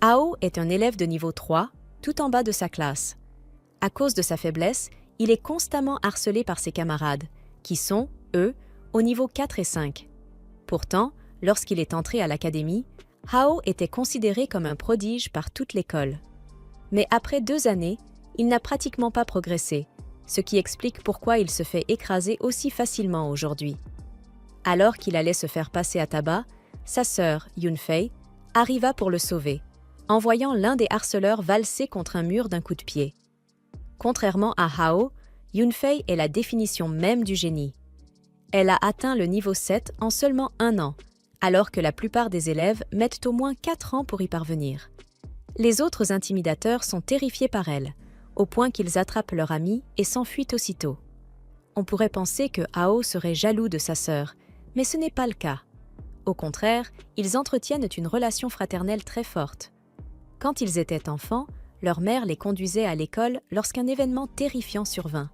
Hao est un élève de niveau 3, tout en bas de sa classe. À cause de sa faiblesse, il est constamment harcelé par ses camarades, qui sont, eux, au niveau 4 et 5. Pourtant, lorsqu'il est entré à l'académie, Hao était considéré comme un prodige par toute l'école. Mais après 2 années, il n'a pratiquement pas progressé, ce qui explique pourquoi il se fait écraser aussi facilement aujourd'hui. Alors qu'il allait se faire passer à tabac, sa sœur, Yunfei, arriva pour le sauver, en voyant l'un des harceleurs valser contre un mur d'un coup de pied. Contrairement à Hao, Yunfei est la définition même du génie. Elle a atteint le niveau 7 en seulement 1 an, alors que la plupart des élèves mettent au moins 4 ans pour y parvenir. Les autres intimidateurs sont terrifiés par elle, au point qu'ils attrapent leur amie et s'enfuient aussitôt. On pourrait penser que Hao serait jaloux de sa sœur, mais ce n'est pas le cas. Au contraire, ils entretiennent une relation fraternelle très forte. Quand ils étaient enfants, leur mère les conduisait à l'école lorsqu'un événement terrifiant survint.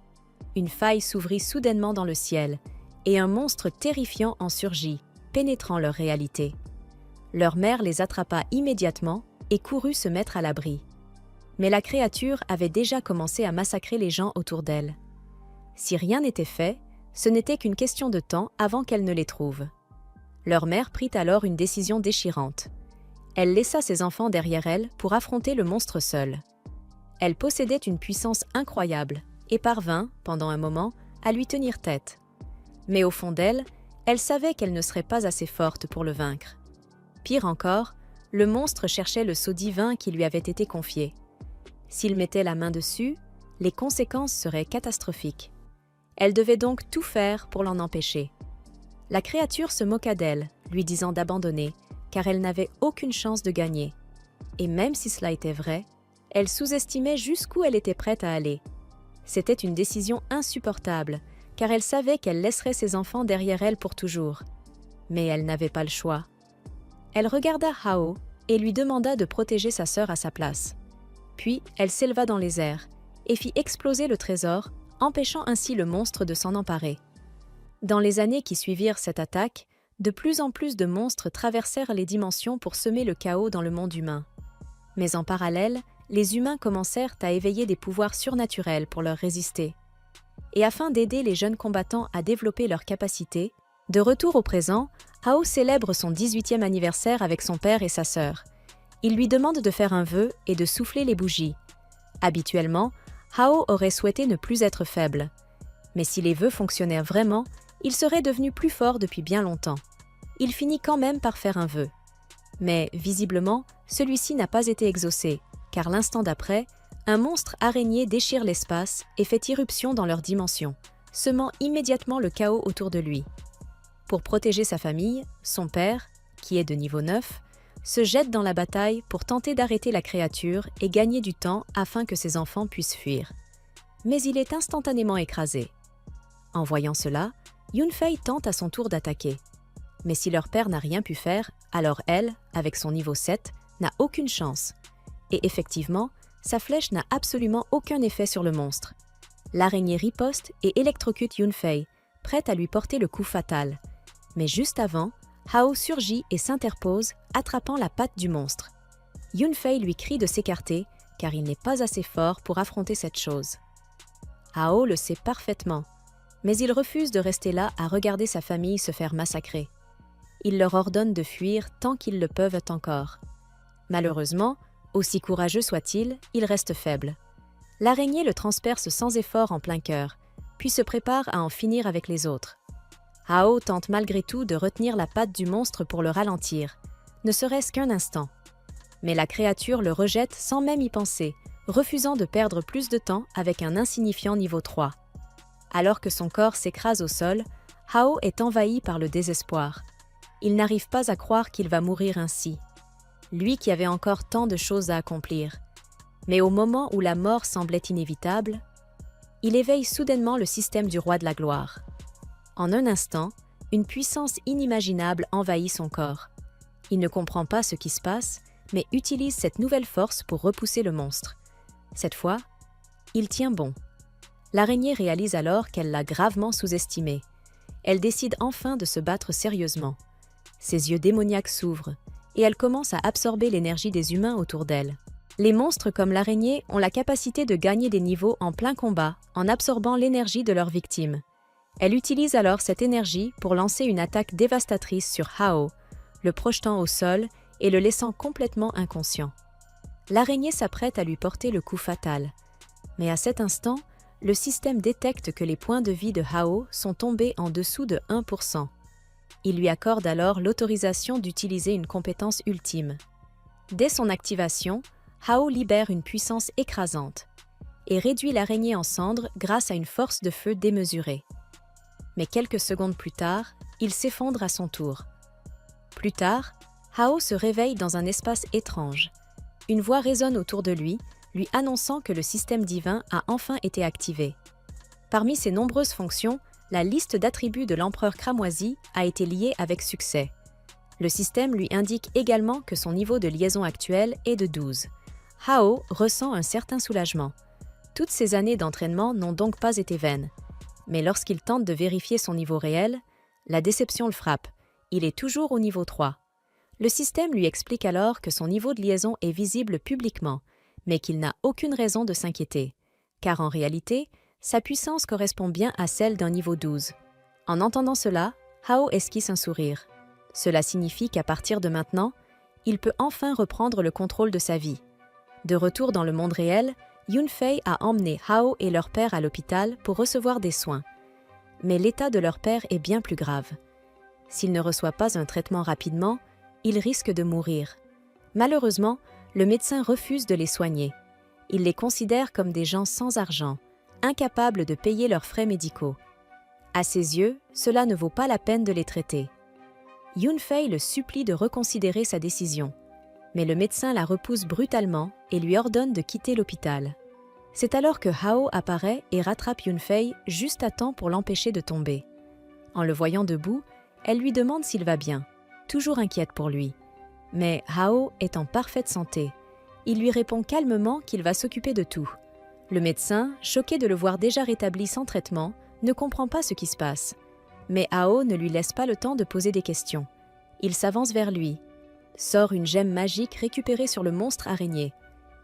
Une faille s'ouvrit soudainement dans le ciel, et un monstre terrifiant en surgit, pénétrant leur réalité. Leur mère les attrapa immédiatement et courut se mettre à l'abri. Mais la créature avait déjà commencé à massacrer les gens autour d'elle. Si rien n'était fait, ce n'était qu'une question de temps avant qu'elle ne les trouve. Leur mère prit alors une décision déchirante. Elle laissa ses enfants derrière elle pour affronter le monstre seule. Elle possédait une puissance incroyable et parvint, pendant un moment, à lui tenir tête. Mais au fond d'elle, elle savait qu'elle ne serait pas assez forte pour le vaincre. Pire encore, le monstre cherchait le sceau divin qui lui avait été confié. S'il mettait la main dessus, les conséquences seraient catastrophiques. Elle devait donc tout faire pour l'en empêcher. La créature se moqua d'elle, lui disant d'abandonner, car elle n'avait aucune chance de gagner. Et même si cela était vrai, elle sous-estimait jusqu'où elle était prête à aller. C'était une décision insupportable, car elle savait qu'elle laisserait ses enfants derrière elle pour toujours. Mais elle n'avait pas le choix. Elle regarda Hao et lui demanda de protéger sa sœur à sa place. Puis elle s'éleva dans les airs et fit exploser le trésor, empêchant ainsi le monstre de s'en emparer. Dans les années qui suivirent cette attaque, de plus en plus de monstres traversèrent les dimensions pour semer le chaos dans le monde humain. Mais en parallèle, les humains commencèrent à éveiller des pouvoirs surnaturels pour leur résister. Et afin d'aider les jeunes combattants à développer leurs capacités, de retour au présent, Hao célèbre son 18e anniversaire avec son père et sa sœur. Il lui demande de faire un vœu et de souffler les bougies. Habituellement, Hao aurait souhaité ne plus être faible. Mais si les vœux fonctionnèrent vraiment, il serait devenu plus fort depuis bien longtemps. Il finit quand même par faire un vœu. Mais, visiblement, celui-ci n'a pas été exaucé, car l'instant d'après, un monstre araignée déchire l'espace et fait irruption dans leur dimension, semant immédiatement le chaos autour de lui. Pour protéger sa famille, son père, qui est de niveau 9, se jette dans la bataille pour tenter d'arrêter la créature et gagner du temps afin que ses enfants puissent fuir. Mais il est instantanément écrasé. En voyant cela, Yunfei tente à son tour d'attaquer. Mais si leur père n'a rien pu faire, alors elle, avec son niveau 7, n'a aucune chance. Et effectivement, sa flèche n'a absolument aucun effet sur le monstre. L'araignée riposte et électrocute Yunfei, prête à lui porter le coup fatal. Mais juste avant, Hao surgit et s'interpose, attrapant la patte du monstre. Yunfei lui crie de s'écarter, car il n'est pas assez fort pour affronter cette chose. Hao le sait parfaitement, mais il refuse de rester là à regarder sa famille se faire massacrer. Il leur ordonne de fuir tant qu'ils le peuvent encore. Malheureusement, aussi courageux soit-il, il reste faible. L'araignée le transperce sans effort en plein cœur, puis se prépare à en finir avec les autres. Hao tente malgré tout de retenir la patte du monstre pour le ralentir, ne serait-ce qu'un instant. Mais la créature le rejette sans même y penser, refusant de perdre plus de temps avec un insignifiant niveau 3. Alors que son corps s'écrase au sol, Hao est envahi par le désespoir. Il n'arrive pas à croire qu'il va mourir ainsi. Lui qui avait encore tant de choses à accomplir. Mais au moment où la mort semblait inévitable, il éveille soudainement le système du roi de la gloire. En un instant, une puissance inimaginable envahit son corps. Il ne comprend pas ce qui se passe, mais utilise cette nouvelle force pour repousser le monstre. Cette fois, il tient bon. L'araignée réalise alors qu'elle l'a gravement sous-estimé. Elle décide enfin de se battre sérieusement. Ses yeux démoniaques s'ouvrent. et elle commence à absorber l'énergie des humains autour d'elle. Les monstres comme l'araignée ont la capacité de gagner des niveaux en plein combat en absorbant l'énergie de leurs victimes. Elle utilise alors cette énergie pour lancer une attaque dévastatrice sur Hao, le projetant au sol et le laissant complètement inconscient. L'araignée s'apprête à lui porter le coup fatal. Mais à cet instant, le système détecte que les points de vie de Hao sont tombés en dessous de 1%. Il lui accorde alors l'autorisation d'utiliser une compétence ultime. Dès son activation, Hao libère une puissance écrasante et réduit l'araignée en cendres grâce à une force de feu démesurée. Mais quelques secondes plus tard, il s'effondre à son tour. Plus tard, Hao se réveille dans un espace étrange. Une voix résonne autour de lui annonçant que le système divin a enfin été activé. Parmi ses nombreuses fonctions, la liste d'attributs de l'empereur cramoisi a été liée avec succès. Le système lui indique également que son niveau de liaison actuel est de 12. Hao ressent un certain soulagement. Toutes ces années d'entraînement n'ont donc pas été vaines. Mais lorsqu'il tente de vérifier son niveau réel, la déception le frappe. Il est toujours au niveau 3. Le système lui explique alors que son niveau de liaison est visible publiquement, mais qu'il n'a aucune raison de s'inquiéter, car en réalité, sa puissance correspond bien à celle d'un niveau 12. En entendant cela, Hao esquisse un sourire. Cela signifie qu'à partir de maintenant, il peut enfin reprendre le contrôle de sa vie. De retour dans le monde réel, Yunfei a emmené Hao et leur père à l'hôpital pour recevoir des soins. Mais l'état de leur père est bien plus grave. S'il ne reçoit pas un traitement rapidement, il risque de mourir. Malheureusement, le médecin refuse de les soigner. Il les considère comme des gens sans argent, incapables de payer leurs frais médicaux. À ses yeux, cela ne vaut pas la peine de les traiter. Yunfei le supplie de reconsidérer sa décision. Mais le médecin la repousse brutalement et lui ordonne de quitter l'hôpital. C'est alors que Hao apparaît et rattrape Yunfei juste à temps pour l'empêcher de tomber. En le voyant debout, elle lui demande s'il va bien, toujours inquiète pour lui. Mais Hao est en parfaite santé. Il lui répond calmement qu'il va s'occuper de tout. Le médecin, choqué de le voir déjà rétabli sans traitement, ne comprend pas ce qui se passe. Mais Hao ne lui laisse pas le temps de poser des questions. Il s'avance vers lui, sort une gemme magique récupérée sur le monstre araignée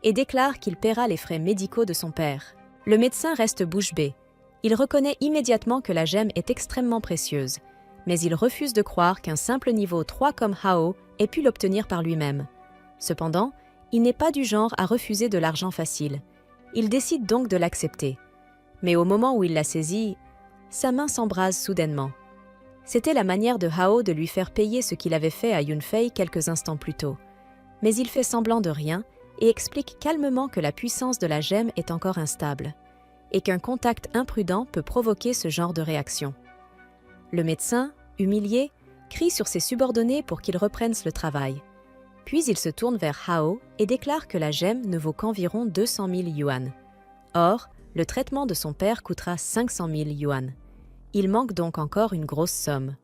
et déclare qu'il paiera les frais médicaux de son père. Le médecin reste bouche bée. Il reconnaît immédiatement que la gemme est extrêmement précieuse, mais il refuse de croire qu'un simple niveau 3 comme Hao ait pu l'obtenir par lui-même. Cependant, il n'est pas du genre à refuser de l'argent facile. Il décide donc de l'accepter. Mais au moment où il la saisit, sa main s'embrase soudainement. C'était la manière de Hao de lui faire payer ce qu'il avait fait à Yunfei quelques instants plus tôt. Mais il fait semblant de rien et explique calmement que la puissance de la gemme est encore instable et qu'un contact imprudent peut provoquer ce genre de réaction. Le médecin, humilié, crie sur ses subordonnés pour qu'ils reprennent le travail. Puis il se tourne vers Hao et déclare que la gemme ne vaut qu'environ 200 000 yuan. Or, le traitement de son père coûtera 500 000 yuan. Il manque donc encore une grosse somme.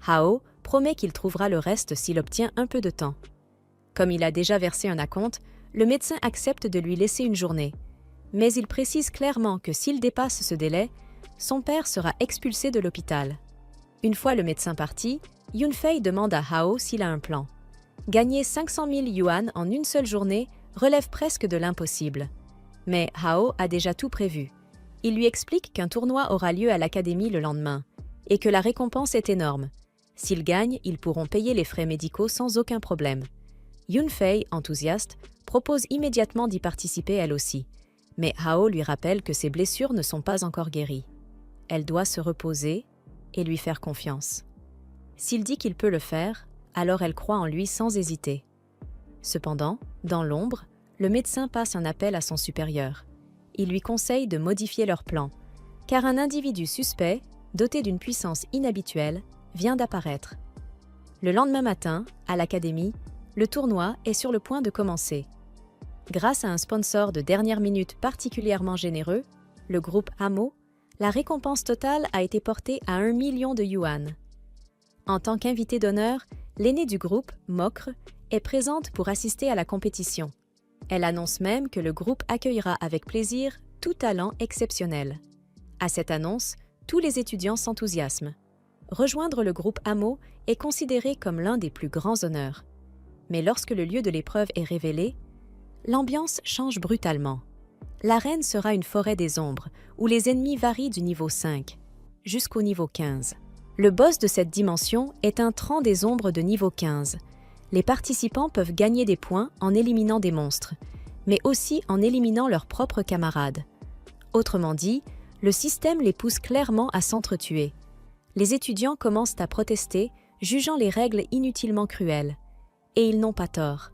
Hao promet qu'il trouvera le reste s'il obtient un peu de temps. Comme il a déjà versé un acompte, le médecin accepte de lui laisser une journée. Mais il précise clairement que s'il dépasse ce délai, son père sera expulsé de l'hôpital. Une fois le médecin parti, Yunfei demande à Hao s'il a un plan. Gagner 500 000 yuan en une seule journée relève presque de l'impossible. Mais Hao a déjà tout prévu. Il lui explique qu'un tournoi aura lieu à l'académie le lendemain et que la récompense est énorme. S'ils gagnent, ils pourront payer les frais médicaux sans aucun problème. Yunfei, enthousiaste, propose immédiatement d'y participer elle aussi. Mais Hao lui rappelle que ses blessures ne sont pas encore guéries. Elle doit se reposer et lui faire confiance. S'il dit qu'il peut le faire, alors elle croit en lui sans hésiter. Cependant, dans l'ombre, le médecin passe un appel à son supérieur. Il lui conseille de modifier leur plan, car un individu suspect, doté d'une puissance inhabituelle, vient d'apparaître. Le lendemain matin, à l'académie, le tournoi est sur le point de commencer. Grâce à un sponsor de dernière minute particulièrement généreux, le groupe Amo, la récompense totale a été portée à 1 million de yuan. En tant qu'invité d'honneur, l'aînée du groupe, Mokre, est présente pour assister à la compétition. Elle annonce même que le groupe accueillera avec plaisir tout talent exceptionnel. À cette annonce, tous les étudiants s'enthousiasment. Rejoindre le groupe Amo est considéré comme l'un des plus grands honneurs. Mais lorsque le lieu de l'épreuve est révélé, l'ambiance change brutalement. L'arène sera une forêt des ombres, où les ennemis varient du niveau 5 jusqu'au niveau 15. Le boss de cette dimension est un Tran des ombres de niveau 15. Les participants peuvent gagner des points en éliminant des monstres, mais aussi en éliminant leurs propres camarades. Autrement dit, le système les pousse clairement à s'entretuer. Les étudiants commencent à protester, jugeant les règles inutilement cruelles. Et ils n'ont pas tort.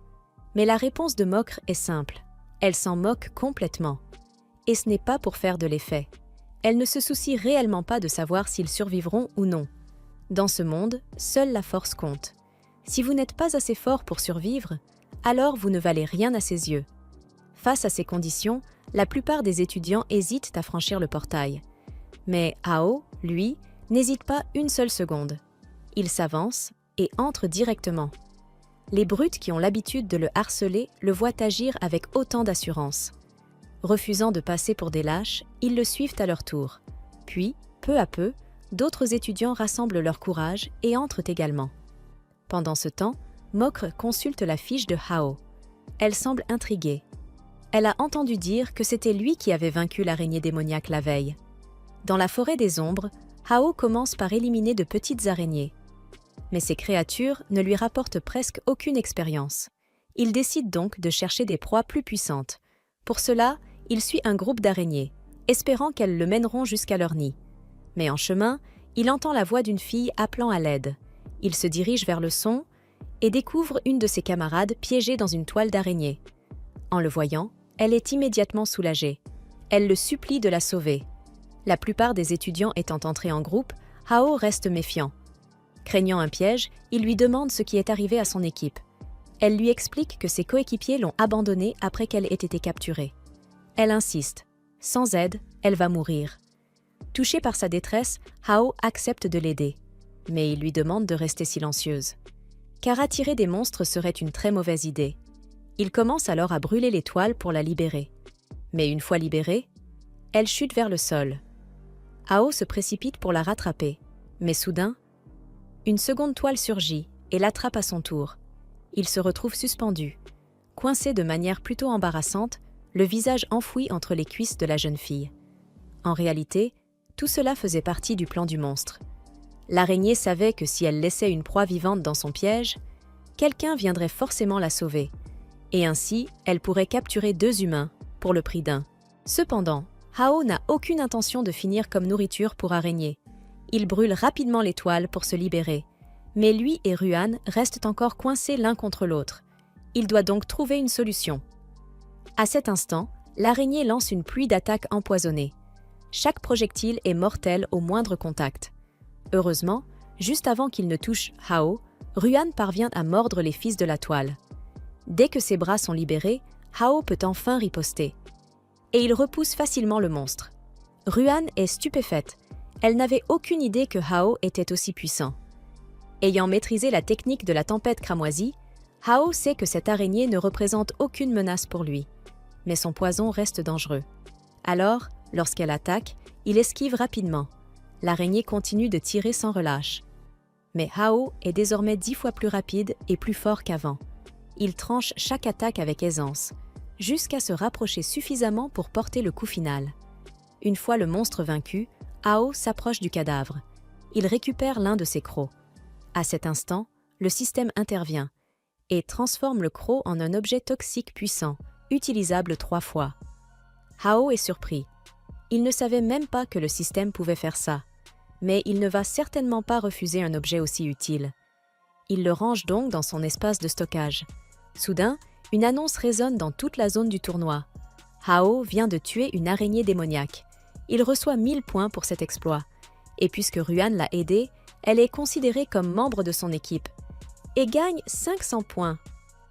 Mais la réponse de Mokr est simple. Elle s'en moque complètement. Et ce n'est pas pour faire de l'effet. Elle ne se soucie réellement pas de savoir s'ils survivront ou non. Dans ce monde, seule la force compte. Si vous n'êtes pas assez fort pour survivre, alors vous ne valez rien à ses yeux. Face à ces conditions, la plupart des étudiants hésitent à franchir le portail. Mais Hao, lui, n'hésite pas une seule seconde. Il s'avance et entre directement. Les brutes qui ont l'habitude de le harceler le voient agir avec autant d'assurance. Refusant de passer pour des lâches, ils le suivent à leur tour. Puis, peu à peu, d'autres étudiants rassemblent leur courage et entrent également. Pendant ce temps, Mokr consulte la fiche de Hao. Elle semble intriguée. Elle a entendu dire que c'était lui qui avait vaincu l'araignée démoniaque la veille. Dans la forêt des ombres, Hao commence par éliminer de petites araignées. Mais ces créatures ne lui rapportent presque aucune expérience. Il décide donc de chercher des proies plus puissantes. Pour cela, il suit un groupe d'araignées, espérant qu'elles le mèneront jusqu'à leur nid. Mais en chemin, il entend la voix d'une fille appelant à l'aide. Il se dirige vers le son et découvre une de ses camarades piégée dans une toile d'araignée. En le voyant, elle est immédiatement soulagée. Elle le supplie de la sauver. La plupart des étudiants étant entrés en groupe, Hao reste méfiant. Craignant un piège, il lui demande ce qui est arrivé à son équipe. Elle lui explique que ses coéquipiers l'ont abandonnée après qu'elle ait été capturée. Elle insiste. Sans aide, elle va mourir. Touché par sa détresse, Hao accepte de l'aider. Mais il lui demande de rester silencieuse. Car attirer des monstres serait une très mauvaise idée. Il commence alors à brûler les toiles pour la libérer. Mais une fois libérée, elle chute vers le sol. Hao se précipite pour la rattraper. Mais soudain, une seconde toile surgit et l'attrape à son tour. Il se retrouve suspendu, coincé de manière plutôt embarrassante, le visage enfoui entre les cuisses de la jeune fille. En réalité, tout cela faisait partie du plan du monstre. L'araignée savait que si elle laissait une proie vivante dans son piège, quelqu'un viendrait forcément la sauver. Et ainsi, elle pourrait capturer 2 humains pour le prix d'un. Cependant, Hao n'a aucune intention de finir comme nourriture pour araignées. Il brûle rapidement les toiles pour se libérer. Mais lui et Ruan restent encore coincés l'un contre l'autre. Il doit donc trouver une solution. À cet instant, l'araignée lance une pluie d'attaques empoisonnées. Chaque projectile est mortel au moindre contact. Heureusement, juste avant qu'il ne touche Hao, Ruan parvient à mordre les fils de la toile. Dès que ses bras sont libérés, Hao peut enfin riposter. Et il repousse facilement le monstre. Ruan est stupéfaite. Elle n'avait aucune idée que Hao était aussi puissant. Ayant maîtrisé la technique de la tempête cramoisie, Hao sait que cette araignée ne représente aucune menace pour lui. Mais son poison reste dangereux. Alors, lorsqu'elle attaque, il esquive rapidement. L'araignée continue de tirer sans relâche. Mais Hao est désormais 10 fois plus rapide et plus fort qu'avant. Il tranche chaque attaque avec aisance, jusqu'à se rapprocher suffisamment pour porter le coup final. Une fois le monstre vaincu, Hao s'approche du cadavre. Il récupère l'un de ses crocs. À cet instant, le système intervient et transforme le croc en un objet toxique puissant, utilisable 3 fois. Hao est surpris. Il ne savait même pas que le système pouvait faire ça, mais il ne va certainement pas refuser un objet aussi utile. Il le range donc dans son espace de stockage. Soudain, une annonce résonne dans toute la zone du tournoi. Hao vient de tuer une araignée démoniaque. Il reçoit 1000 points pour cet exploit. Et puisque Ruan l'a aidé, elle est considérée comme membre de son équipe. Et gagne 500 points.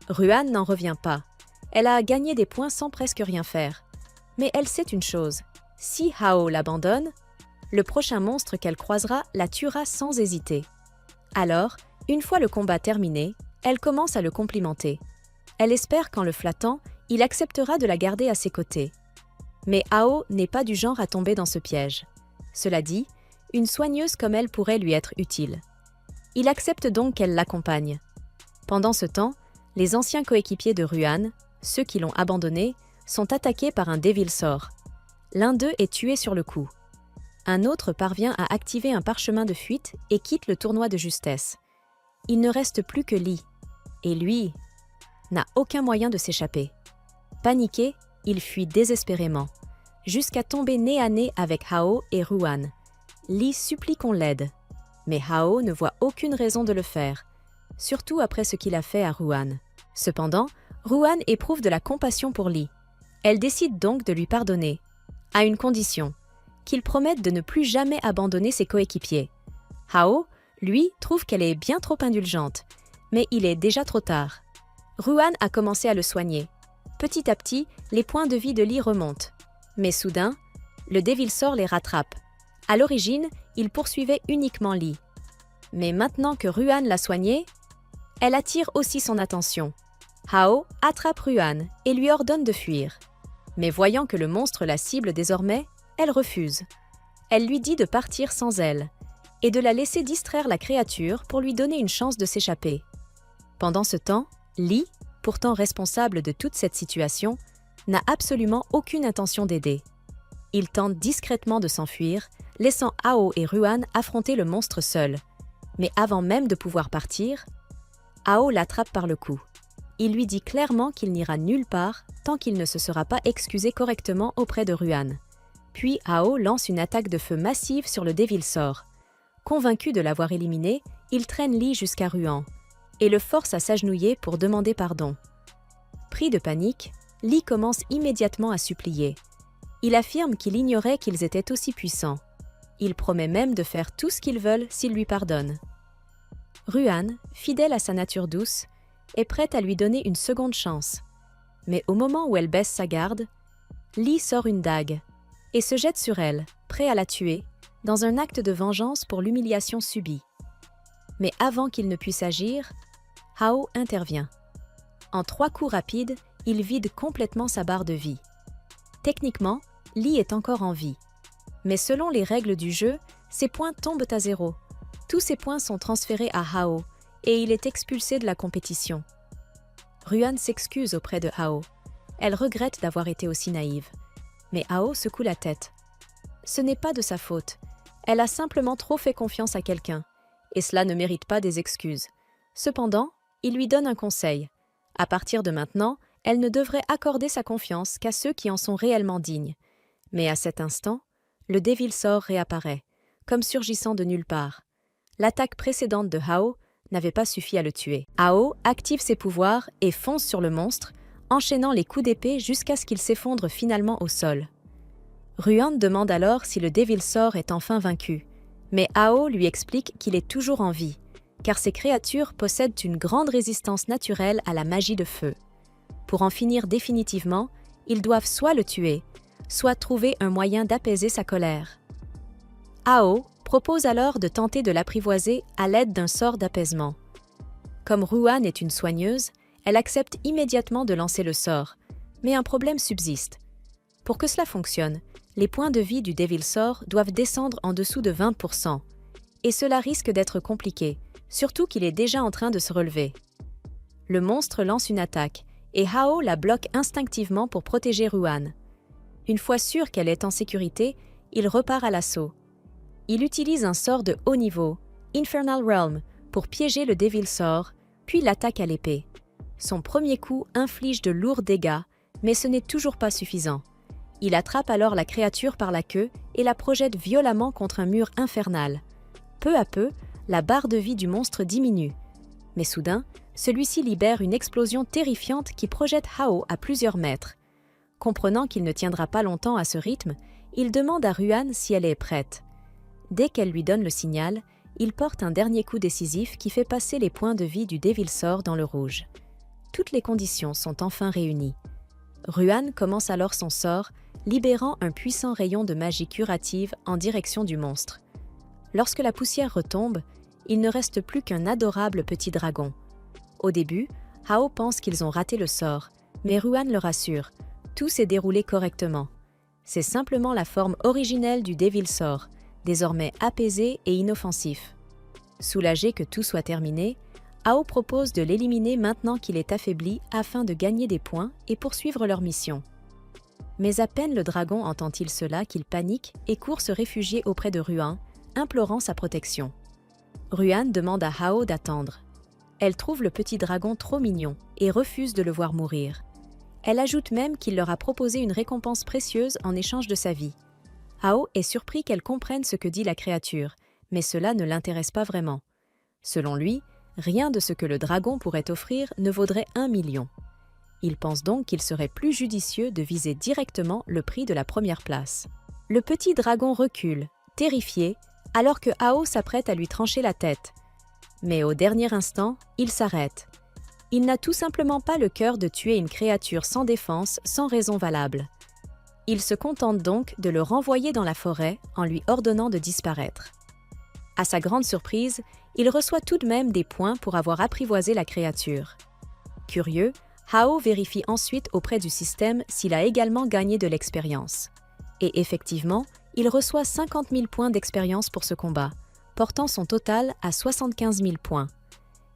Ruan n'en revient pas. Elle a gagné des points sans presque rien faire. Mais elle sait une chose. Si Hao l'abandonne, le prochain monstre qu'elle croisera la tuera sans hésiter. Alors, une fois le combat terminé, elle commence à le complimenter. Elle espère qu'en le flattant, il acceptera de la garder à ses côtés. Mais Hao n'est pas du genre à tomber dans ce piège. Cela dit, une soigneuse comme elle pourrait lui être utile. Il accepte donc qu'elle l'accompagne. Pendant ce temps, Les anciens coéquipiers de Ruan, ceux qui l'ont abandonné, sont attaqués par un Devil Saur. L'un d'eux est tué sur le coup. Un autre parvient à activer un parchemin de fuite et quitte le tournoi de justesse. Il ne reste plus que Lee. Et lui n'a aucun moyen de s'échapper. Paniqué, il fuit désespérément, jusqu'à tomber nez à nez avec Hao et Ruan. Lee supplie qu'on l'aide, mais Hao ne voit aucune raison de le faire, surtout après ce qu'il a fait à Ruan. Cependant, Ruan éprouve de la compassion pour Lee. Elle décide donc de lui pardonner, à une condition, qu'il promette de ne plus jamais abandonner ses coéquipiers. Hao, lui, trouve qu'elle est bien trop indulgente, mais il est déjà trop tard. Ruan a commencé à le soigner. Petit à petit, les points de vie de Lee remontent. Mais soudain, le Devil Saur les rattrape. À l'origine, il poursuivait uniquement Lee. Mais maintenant que Ruan l'a soigné, elle attire aussi son attention. Hao attrape Ruan et lui ordonne de fuir. Mais voyant que le monstre la cible désormais, elle refuse. Elle lui dit de partir sans elle et de la laisser distraire la créature pour lui donner une chance de s'échapper. Pendant ce temps, Lee, pourtant responsable de toute cette situation, n'a absolument aucune intention d'aider. Il tente discrètement de s'enfuir, laissant Hao et Ruan affronter le monstre seul. Mais avant même de pouvoir partir, Hao l'attrape par le cou. Il lui dit clairement qu'il n'ira nulle part tant qu'il ne se sera pas excusé correctement auprès de Ruan. Puis Hao lance une attaque de feu massive sur le Devil Saur. Convaincu de l'avoir éliminé, il traîne Lee jusqu'à Ruan et le force à s'agenouiller pour demander pardon. Pris de panique, Lee commence immédiatement à supplier. Il affirme qu'il ignorait qu'ils étaient aussi puissants. Il promet même de faire tout ce qu'ils veulent s'ils lui pardonnent. Ruan, fidèle à sa nature douce, est prête à lui donner une seconde chance. Mais au moment où elle baisse sa garde, Lee sort une dague et se jette sur elle, prêt à la tuer, dans un acte de vengeance pour l'humiliation subie. Mais avant qu'il ne puisse agir, Hao intervient. En 3 coups rapides, il vide complètement sa barre de vie. Techniquement, Lee est encore en vie. Mais selon les règles du jeu, ses points tombent à 0. Tous ses points sont transférés à Hao et il est expulsé de la compétition. Ruan s'excuse auprès de Hao. Elle regrette d'avoir été aussi naïve. Mais Hao secoue la tête. Ce n'est pas de sa faute. Elle a simplement trop fait confiance à quelqu'un. Et cela ne mérite pas des excuses. Cependant, il lui donne un conseil. À partir de maintenant, elle ne devrait accorder sa confiance qu'à ceux qui en sont réellement dignes. Mais à cet instant, le Devil Saur réapparaît, comme surgissant de nulle part. L'attaque précédente de Hao n'avait pas suffi à le tuer. Hao active ses pouvoirs et fonce sur le monstre, enchaînant les coups d'épée jusqu'à ce qu'il s'effondre finalement au sol. Ruan demande alors si le Devil Saur est enfin vaincu, mais Hao lui explique qu'il est toujours en vie, car ces créatures possèdent une grande résistance naturelle à la magie de feu. Pour en finir définitivement, ils doivent soit le tuer, soit trouver un moyen d'apaiser sa colère. Hao propose alors de tenter de l'apprivoiser à l'aide d'un sort d'apaisement. Comme Ruan est une soigneuse, elle accepte immédiatement de lancer le sort, mais un problème subsiste. Pour que cela fonctionne, les points de vie du Devil Saur doivent descendre en dessous de 20%, et cela risque d'être compliqué, surtout qu'il est déjà en train de se relever. Le monstre lance une attaque, et Hao la bloque instinctivement pour protéger Ruan. Une fois sûr qu'elle est en sécurité, il repart à l'assaut. Il utilise un sort de haut niveau, Infernal Realm, pour piéger le Devil Saur, puis l'attaque à l'épée. Son premier coup inflige de lourds dégâts, mais ce n'est toujours pas suffisant. Il attrape alors la créature par la queue et la projette violemment contre un mur infernal. Peu à peu, la barre de vie du monstre diminue. Mais soudain, celui-ci libère une explosion terrifiante qui projette Hao à plusieurs mètres. Comprenant qu'il ne tiendra pas longtemps à ce rythme, il demande à Ruan si elle est prête. Dès qu'elle lui donne le signal, il porte un dernier coup décisif qui fait passer les points de vie du Devil Saur dans le rouge. Toutes les conditions sont enfin réunies. Ruan commence alors son sort, libérant un puissant rayon de magie curative en direction du monstre. Lorsque la poussière retombe, il ne reste plus qu'un adorable petit dragon. Au début, Hao pense qu'ils ont raté le sort, mais Ruan le rassure. Tout s'est déroulé correctement. C'est simplement la forme originelle du Devil Saur, désormais apaisé et inoffensif. Soulagé que tout soit terminé, Hao propose de l'éliminer maintenant qu'il est affaibli afin de gagner des points et poursuivre leur mission. Mais à peine le dragon entend-il cela qu'il panique et court se réfugier auprès de Ruan, implorant sa protection. Ruan demande à Hao d'attendre. Elle trouve le petit dragon trop mignon et refuse de le voir mourir. Elle ajoute même qu'il leur a proposé une récompense précieuse en échange de sa vie. Hao est surpris qu'elle comprenne ce que dit la créature, mais cela ne l'intéresse pas vraiment. Selon lui, rien de ce que le dragon pourrait offrir ne vaudrait 1 million. Il pense donc qu'il serait plus judicieux de viser directement le prix de la première place. Le petit dragon recule, terrifié, alors que Hao s'apprête à lui trancher la tête. Mais au dernier instant, il s'arrête. Il n'a tout simplement pas le cœur de tuer une créature sans défense, sans raison valable. Il se contente donc de le renvoyer dans la forêt en lui ordonnant de disparaître. À sa grande surprise, il reçoit tout de même des points pour avoir apprivoisé la créature. Curieux, Hao vérifie ensuite auprès du système s'il a également gagné de l'expérience. Et effectivement, il reçoit 50 000 points d'expérience pour ce combat, portant son total à 75 000 points.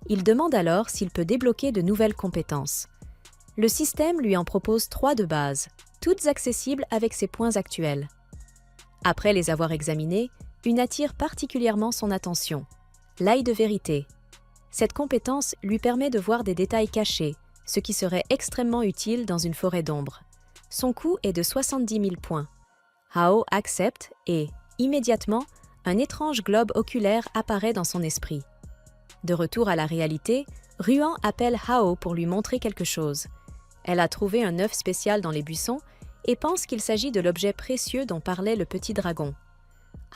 Il demande alors s'il peut débloquer de nouvelles compétences. Le système lui en propose 3 de base, toutes accessibles avec ses points actuels. Après les avoir examinées, une attire particulièrement son attention, l'œil de vérité. Cette compétence lui permet de voir des détails cachés, ce qui serait extrêmement utile dans une forêt d'ombre. Son coût est de 70 000 points. Hao accepte et, immédiatement, un étrange globe oculaire apparaît dans son esprit. De retour à la réalité, Ruan appelle Hao pour lui montrer quelque chose. Elle a trouvé un œuf spécial dans les buissons et pense qu'il s'agit de l'objet précieux dont parlait le petit dragon.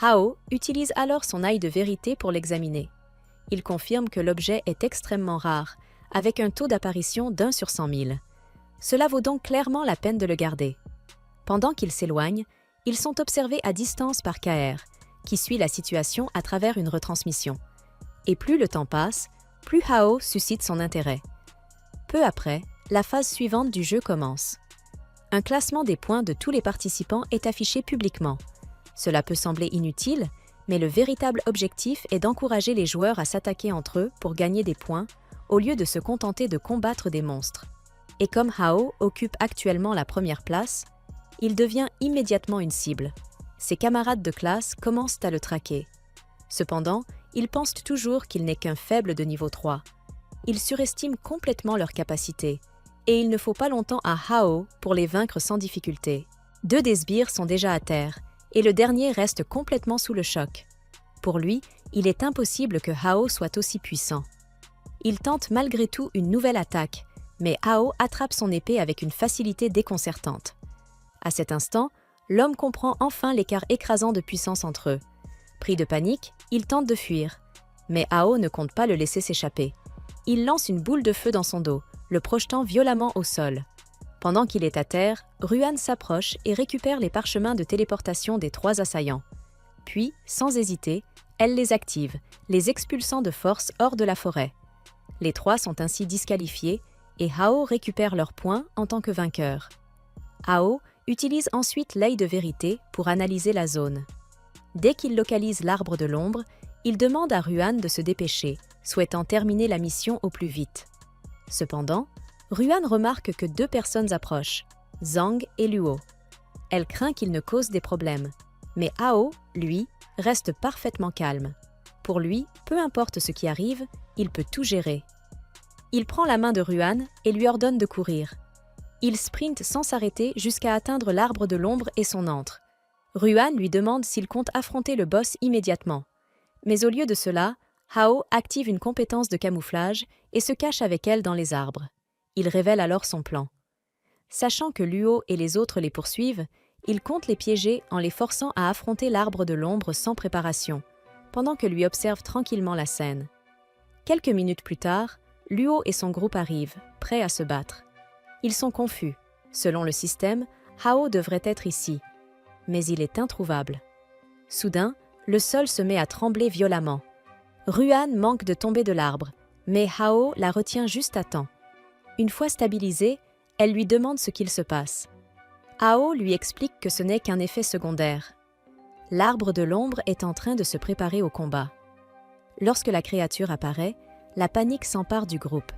Hao utilise alors son œil de vérité pour l'examiner. Il confirme que l'objet est extrêmement rare, avec un taux d'apparition d'1 sur 100 000. Cela vaut donc clairement la peine de le garder. Pendant qu'ils s'éloignent, ils sont observés à distance par Kaer, qui suit la situation à travers une retransmission. Et plus le temps passe, plus Hao suscite son intérêt. Peu après, la phase suivante du jeu commence. Un classement des points de tous les participants est affiché publiquement. Cela peut sembler inutile, mais le véritable objectif est d'encourager les joueurs à s'attaquer entre eux pour gagner des points, au lieu de se contenter de combattre des monstres. Et comme Hao occupe actuellement la première place, il devient immédiatement une cible. Ses camarades de classe commencent à le traquer. Cependant, ils pensent toujours qu'il n'est qu'un faible de niveau 3. Ils surestiment complètement leurs capacités, et il ne faut pas longtemps à Hao pour les vaincre sans difficulté. 2 des sbires sont déjà à terre, et le dernier reste complètement sous le choc. Pour lui, il est impossible que Hao soit aussi puissant. Il tente malgré tout une nouvelle attaque, mais Hao attrape son épée avec une facilité déconcertante. À cet instant, l'homme comprend enfin l'écart écrasant de puissance entre eux. Pris de panique, il tente de fuir. Mais Hao ne compte pas le laisser s'échapper. Il lance une boule de feu dans son dos, le projetant violemment au sol. Pendant qu'il est à terre, Ruan s'approche et récupère les parchemins de téléportation des 3 assaillants. Puis, sans hésiter, elle les active, les expulsant de force hors de la forêt. Les 3 sont ainsi disqualifiés et Hao récupère leurs points en tant que vainqueur. Hao utilise ensuite l'œil de vérité pour analyser la zone. Dès qu'il localise l'arbre de l'ombre, il demande à Ruan de se dépêcher, souhaitant terminer la mission au plus vite. Cependant, Ruan remarque que 2 personnes approchent, Zhang et Luo. Elle craint qu'ils ne causent des problèmes, mais Hao, lui, reste parfaitement calme. Pour lui, peu importe ce qui arrive, il peut tout gérer. Il prend la main de Ruan et lui ordonne de courir. Il sprinte sans s'arrêter jusqu'à atteindre l'arbre de l'ombre et son antre. Ruan lui demande s'il compte affronter le boss immédiatement. Mais au lieu de cela, Hao active une compétence de camouflage et se cache avec elle dans les arbres. Il révèle alors son plan. Sachant que Luo et les autres les poursuivent, il compte les piéger en les forçant à affronter l'arbre de l'ombre sans préparation, pendant que lui observe tranquillement la scène. Quelques minutes plus tard, Luo et son groupe arrivent, prêts à se battre. Ils sont confus. Selon le système, Hao devrait être ici. Mais il est introuvable. Soudain, le sol se met à trembler violemment. Ruan manque de tomber de l'arbre, mais Hao la retient juste à temps. Une fois stabilisée, elle lui demande ce qu'il se passe. Hao lui explique que ce n'est qu'un effet secondaire. L'arbre de l'ombre est en train de se préparer au combat. Lorsque la créature apparaît, La panique s'empare du groupe.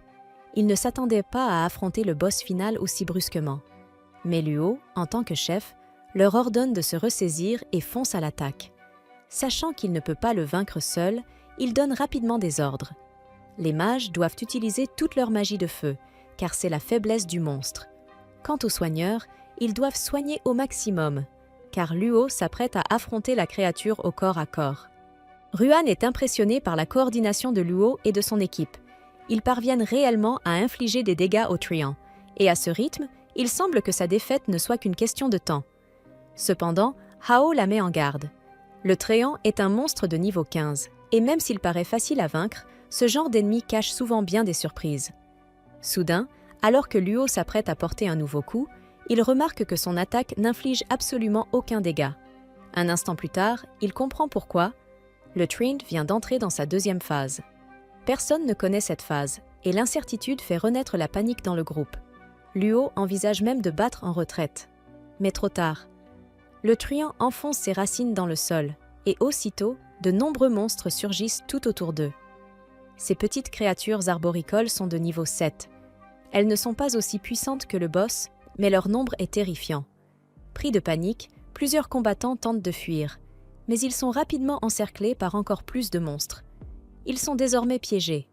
Ils ne s'attendaient pas à affronter le boss final aussi brusquement. Mais Luo, en tant que chef, leur ordonne de se ressaisir et fonce à l'attaque. Sachant qu'il ne peut pas le vaincre seul, il donne rapidement des ordres. Les mages doivent utiliser toute leur magie de feu, car c'est la faiblesse du monstre. Quant aux soigneurs, ils doivent soigner au maximum, car Luo s'apprête à affronter la créature au corps à corps. Ruan est impressionné par la coordination de Luo et de son équipe. Ils parviennent réellement à infliger des dégâts au Truand, et à ce rythme, il semble que sa défaite ne soit qu'une question de temps. Cependant, Hao la met en garde. Le Truand est un monstre de niveau 15, et même s'il paraît facile à vaincre, ce genre d'ennemi cache souvent bien des surprises. Soudain, alors que Luo s'apprête à porter un nouveau coup, il remarque que son attaque n'inflige absolument aucun dégât. Un instant plus tard, il comprend pourquoi. Le Truand vient d'entrer dans sa deuxième phase. Personne ne connaît cette phase, et l'incertitude fait renaître la panique dans le groupe. Luo envisage même de battre en retraite. Mais trop tard. Le Truand enfonce ses racines dans le sol, et aussitôt, de nombreux monstres surgissent tout autour d'eux. Ces petites créatures arboricoles sont de niveau 7. Elles ne sont pas aussi puissantes que le boss, mais leur nombre est terrifiant. Pris de panique, plusieurs combattants tentent de fuir, mais ils sont rapidement encerclés par encore plus de monstres. Ils sont désormais piégés.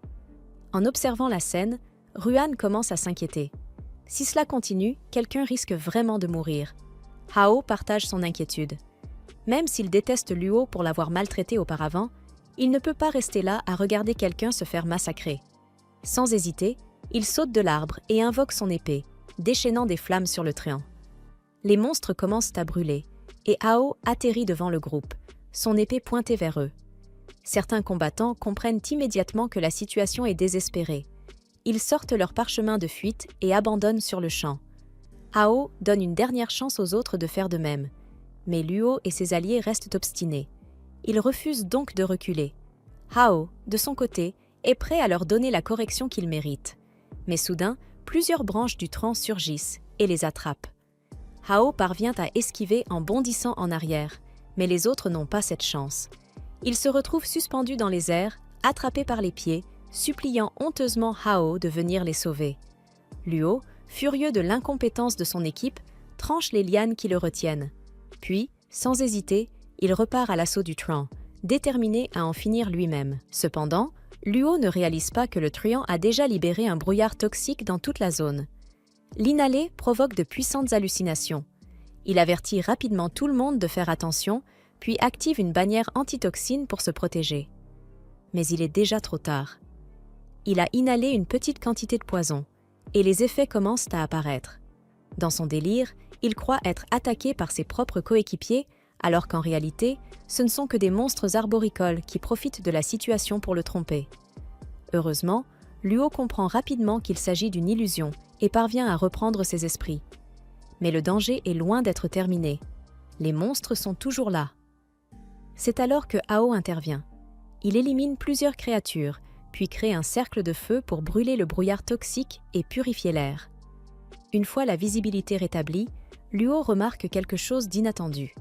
En observant la scène, Ruan commence à s'inquiéter. Si cela continue, quelqu'un risque vraiment de mourir. Hao partage son inquiétude. Même s'il déteste Luo pour l'avoir maltraité auparavant, il ne peut pas rester là à regarder quelqu'un se faire massacrer. Sans hésiter, il saute de l'arbre et invoque son épée, déchaînant des flammes sur le Truand. Les monstres commencent à brûler, et Hao atterrit devant le groupe, son épée pointée vers eux. Certains combattants comprennent immédiatement que la situation est désespérée. Ils sortent leur parchemin de fuite et abandonnent sur le champ. Hao donne une dernière chance aux autres de faire de même, mais Luo et ses alliés restent obstinés. Ils refusent donc de reculer. Hao, de son côté, est prêt à leur donner la correction qu'ils méritent. Mais soudain, plusieurs branches du tronc surgissent et les attrapent. Hao parvient à esquiver en bondissant en arrière, mais les autres n'ont pas cette chance. Ils se retrouvent suspendus dans les airs, attrapés par les pieds, suppliant honteusement Hao de venir les sauver. Luo, furieux de l'incompétence de son équipe, tranche les lianes qui le retiennent. Puis, sans hésiter, il repart à l'assaut du Truand, déterminé à en finir lui-même. Cependant, Luo ne réalise pas que le Truand a déjà libéré un brouillard toxique dans toute la zone. L'inhaler provoque de puissantes hallucinations. Il avertit rapidement tout le monde de faire attention, puis active une bannière antitoxine pour se protéger. Mais il est déjà trop tard. Il a inhalé une petite quantité de poison, et les effets commencent à apparaître. Dans son délire, il croit être attaqué par ses propres coéquipiers, alors qu'en réalité, ce ne sont que des monstres arboricoles qui profitent de la situation pour le tromper. Heureusement, Luo comprend rapidement qu'il s'agit d'une illusion et parvient à reprendre ses esprits. Mais le danger est loin d'être terminé. Les monstres sont toujours là. C'est alors que Hao intervient. Il élimine plusieurs créatures, puis crée un cercle de feu pour brûler le brouillard toxique et purifier l'air. Une fois la visibilité rétablie, Luo remarque quelque chose d'inattendu.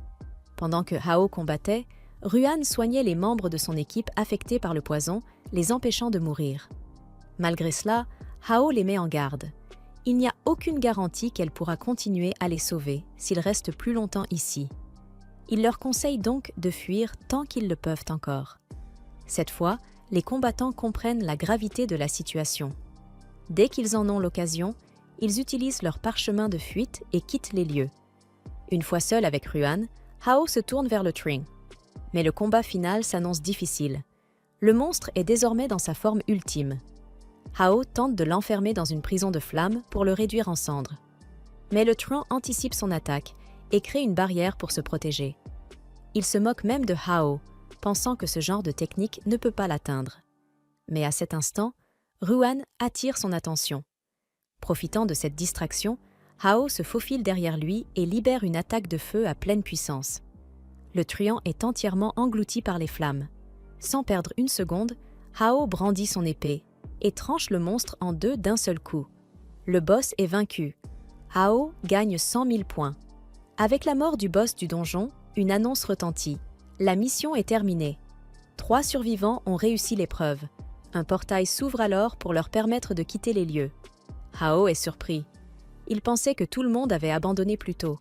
Pendant que Hao combattait, Ruan soignait les membres de son équipe affectés par le poison, les empêchant de mourir. Malgré cela, Hao les met en garde. Il n'y a aucune garantie qu'elle pourra continuer à les sauver s'ils restent plus longtemps ici. Il leur conseille donc de fuir tant qu'ils le peuvent encore. Cette fois, les combattants comprennent la gravité de la situation. Dès qu'ils en ont l'occasion, ils utilisent leur parchemin de fuite et quittent les lieux. Une fois seul avec Ruan, Hao se tourne vers le Truand. Mais le combat final s'annonce difficile. Le monstre est désormais dans sa forme ultime. Hao tente de l'enfermer dans une prison de flammes pour le réduire en cendres. Mais le Truand anticipe son attaque et crée une barrière pour se protéger. Il se moque même de Hao, pensant que ce genre de technique ne peut pas l'atteindre. Mais à cet instant, Ruan attire son attention. Profitant de cette distraction, Hao se faufile derrière lui et libère une attaque de feu à pleine puissance. Le Truand est entièrement englouti par les flammes. Sans perdre une seconde, Hao brandit son épée et tranche le monstre en deux d'un seul coup. Le boss est vaincu. Hao gagne 100 000 points. Avec la mort du boss du donjon, une annonce retentit. La mission est terminée. 3 survivants ont réussi l'épreuve. Un portail s'ouvre alors pour leur permettre de quitter les lieux. Hao est surpris. Il pensait que tout le monde avait abandonné plus tôt.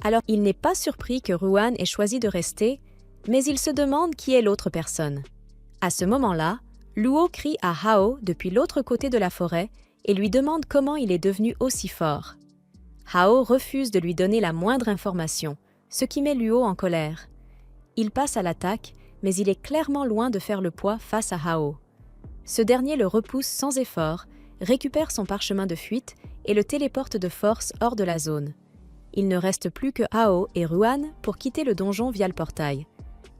Alors, il n'est pas surpris que Ruan ait choisi de rester, mais il se demande qui est l'autre personne. À ce moment-là, Luo crie à Hao depuis l'autre côté de la forêt et lui demande comment il est devenu aussi fort. Hao refuse de lui donner la moindre information, ce qui met Luo en colère. Il passe à l'attaque, mais il est clairement loin de faire le poids face à Hao. Ce dernier le repousse sans effort, récupère son parchemin de fuite et le téléporte de force hors de la zone. Il ne reste plus que Hao et Ruan pour quitter le donjon via le portail.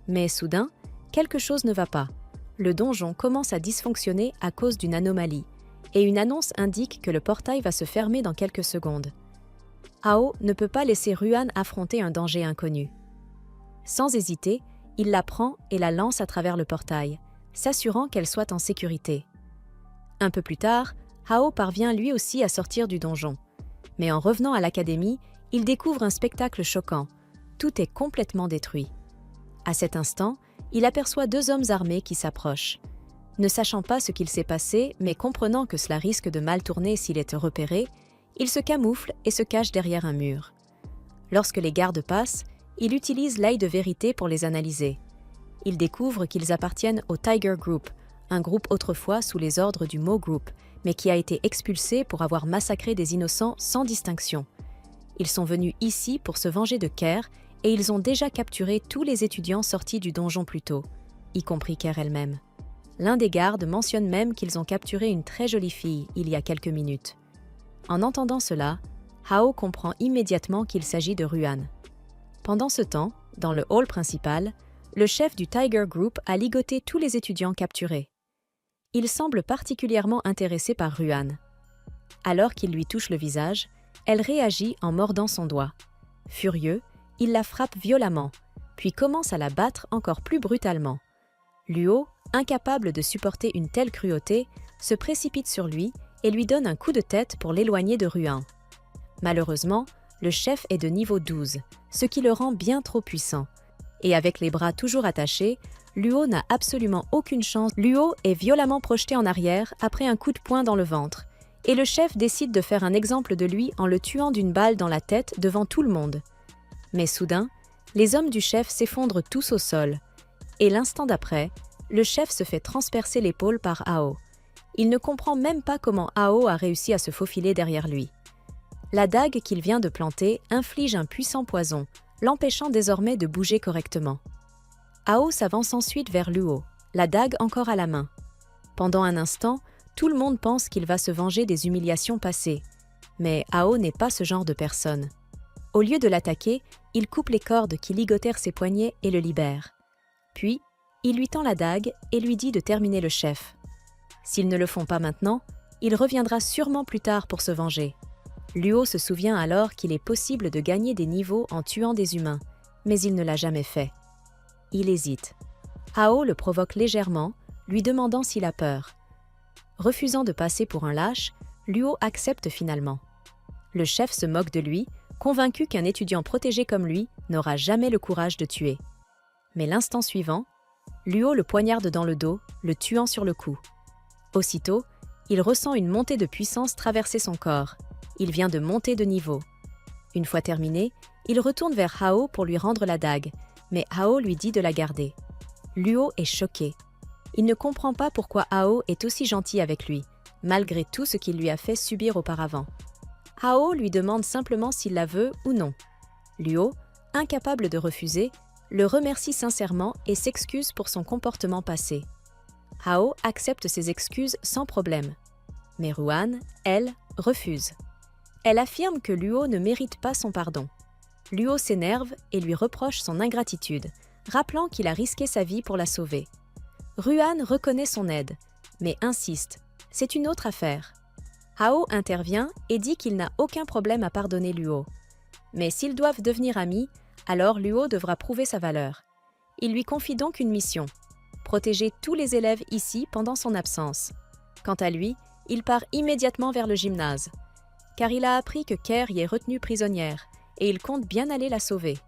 Mais soudain, quelque chose ne va pas. Le donjon commence à dysfonctionner à cause d'une anomalie, et une annonce indique que le portail va se fermer dans quelques secondes. Hao ne peut pas laisser Ruan affronter un danger inconnu. Sans hésiter, il la prend et la lance à travers le portail, s'assurant qu'elle soit en sécurité. Un peu plus tard, Hao parvient lui aussi à sortir du donjon. Mais en revenant à l'académie, il découvre un spectacle choquant. Tout est complètement détruit. À cet instant, il aperçoit deux hommes armés qui s'approchent. Ne sachant pas ce qu'il s'est passé, mais comprenant que cela risque de mal tourner s'il est repéré, il se camoufle et se cache derrière un mur. Lorsque les gardes passent, il utilise l'œil de vérité pour les analyser. Il découvre qu'ils appartiennent au Tiger Group, un groupe autrefois sous les ordres du Mo Group, mais qui a été expulsé pour avoir massacré des innocents sans distinction. Ils sont venus ici pour se venger de Kerr et ils ont déjà capturé tous les étudiants sortis du donjon plus tôt, y compris Kerr elle-même. L'un des gardes mentionne même qu'ils ont capturé une très jolie fille il y a quelques minutes. En entendant cela, Hao comprend immédiatement qu'il s'agit de Ruan. Pendant ce temps, dans le hall principal, le chef du Tiger Group a ligoté tous les étudiants capturés. Il semble particulièrement intéressé par Ruan. Alors qu'il lui touche le visage, elle réagit en mordant son doigt. Furieux, il la frappe violemment, puis commence à la battre encore plus brutalement. Luo, incapable de supporter une telle cruauté, se précipite sur lui et lui donne un coup de tête pour l'éloigner de Ruan. Malheureusement, le chef est de niveau 12, ce qui le rend bien trop puissant. Et avec les bras toujours attachés, Luo n'a absolument aucune chance. Luo est violemment projeté en arrière après un coup de poing dans le ventre, et le chef décide de faire un exemple de lui en le tuant d'une balle dans la tête devant tout le monde. Mais soudain, les hommes du chef s'effondrent tous au sol, et l'instant d'après, le chef se fait transpercer l'épaule par Hao. Il ne comprend même pas comment Hao a réussi à se faufiler derrière lui. La dague qu'il vient de planter inflige un puissant poison, l'empêchant désormais de bouger correctement. Hao s'avance ensuite vers Luo, la dague encore à la main. Pendant un instant, tout le monde pense qu'il va se venger des humiliations passées. Mais Hao n'est pas ce genre de personne. Au lieu de l'attaquer, il coupe les cordes qui ligotèrent ses poignets et le libère. Puis, il lui tend la dague et lui dit de terminer le chef. S'ils ne le font pas maintenant, il reviendra sûrement plus tard pour se venger. Luo se souvient alors qu'il est possible de gagner des niveaux en tuant des humains, mais il ne l'a jamais fait. Il hésite. Hao le provoque légèrement, lui demandant s'il a peur. Refusant de passer pour un lâche, Luo accepte finalement. Le chef se moque de lui, convaincu qu'un étudiant protégé comme lui n'aura jamais le courage de tuer. Mais l'instant suivant, Luo le poignarde dans le dos, le tuant sur le coup. Aussitôt, il ressent une montée de puissance traverser son corps. Il vient de monter de niveau. Une fois terminé, il retourne vers Hao pour lui rendre la dague, mais Hao lui dit de la garder. Luo est choqué. Il ne comprend pas pourquoi Hao est aussi gentil avec lui, malgré tout ce qu'il lui a fait subir auparavant. Hao lui demande simplement s'il la veut ou non. Luo, incapable de refuser, le remercie sincèrement et s'excuse pour son comportement passé. Hao accepte ses excuses sans problème. Mais Ruan, elle, refuse. Elle affirme que Luo ne mérite pas son pardon. Luo s'énerve et lui reproche son ingratitude, rappelant qu'il a risqué sa vie pour la sauver. Ruan reconnaît son aide, mais insiste, c'est une autre affaire. Hao intervient et dit qu'il n'a aucun problème à pardonner Luo. Mais s'ils doivent devenir amis, alors Luo devra prouver sa valeur. Il lui confie donc une mission, protéger tous les élèves ici pendant son absence. Quant à lui, il part immédiatement vers le gymnase, car il a appris que Kerr y est retenue prisonnière et il compte bien aller la sauver.